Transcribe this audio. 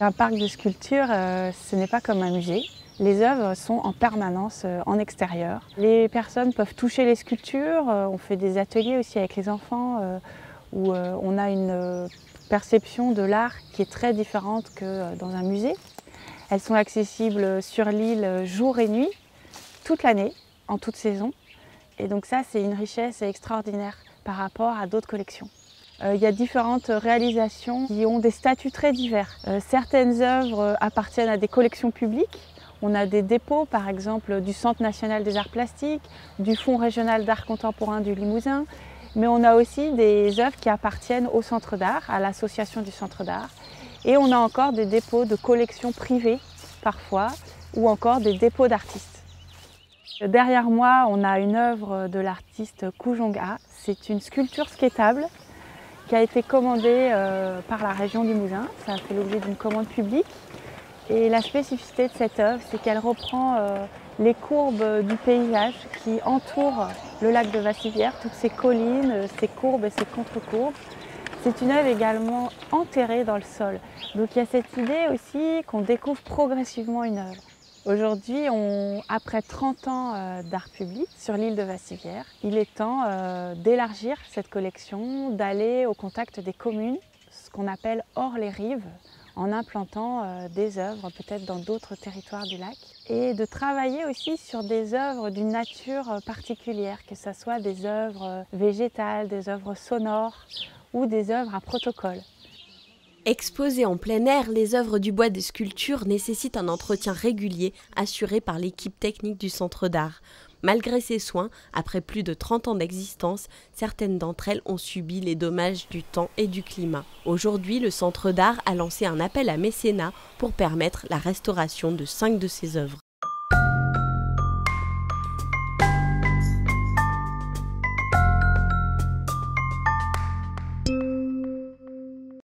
Un parc de sculpture, ce n'est pas comme un musée. Les œuvres sont en permanence en extérieur. Les personnes peuvent toucher les sculptures. On fait des ateliers aussi avec les enfants où on a une perception de l'art qui est très différente que dans un musée. Elles sont accessibles sur l'île jour et nuit, toute l'année, en toute saison. Et donc ça, c'est une richesse extraordinaire par rapport à d'autres collections. Il y a différentes réalisations qui ont des statuts très divers. Certaines œuvres appartiennent à des collections publiques. On a des dépôts, par exemple, du Centre national des arts plastiques, du Fonds régional d'art contemporain du Limousin. Mais on a aussi des œuvres qui appartiennent au Centre d'art, à l'association du Centre d'art. Et on a encore des dépôts de collections privées, parfois, ou encore des dépôts d'artistes. Derrière moi, on a une œuvre de l'artiste Kujong-a. C'est une sculpture skateable qui a été commandée par la région Limousin. Ça a fait l'objet d'une commande publique. Et la spécificité de cette œuvre, c'est qu'elle reprend les courbes du paysage qui entourent le lac de Vassivière, toutes ces collines, ces courbes et ces contre-courbes. C'est une œuvre également enterrée dans le sol. Donc il y a cette idée aussi qu'on découvre progressivement une œuvre. Aujourd'hui, après 30 ans d'art public sur l'île de Vassivière, il est temps d'élargir cette collection, d'aller au contact des communes, ce qu'on appelle hors les rives, en implantant des œuvres peut-être dans d'autres territoires du lac, et de travailler aussi sur des œuvres d'une nature particulière, que ce soit des œuvres végétales, des œuvres sonores ou des œuvres à protocole. Exposées en plein air, les œuvres du bois des sculptures nécessitent un entretien régulier assuré par l'équipe technique du Centre d'art. Malgré ces soins, après plus de 30 ans d'existence, certaines d'entre elles ont subi les dommages du temps et du climat. Aujourd'hui, le Centre d'art a lancé un appel à mécénat pour permettre la restauration de 5 de ces œuvres.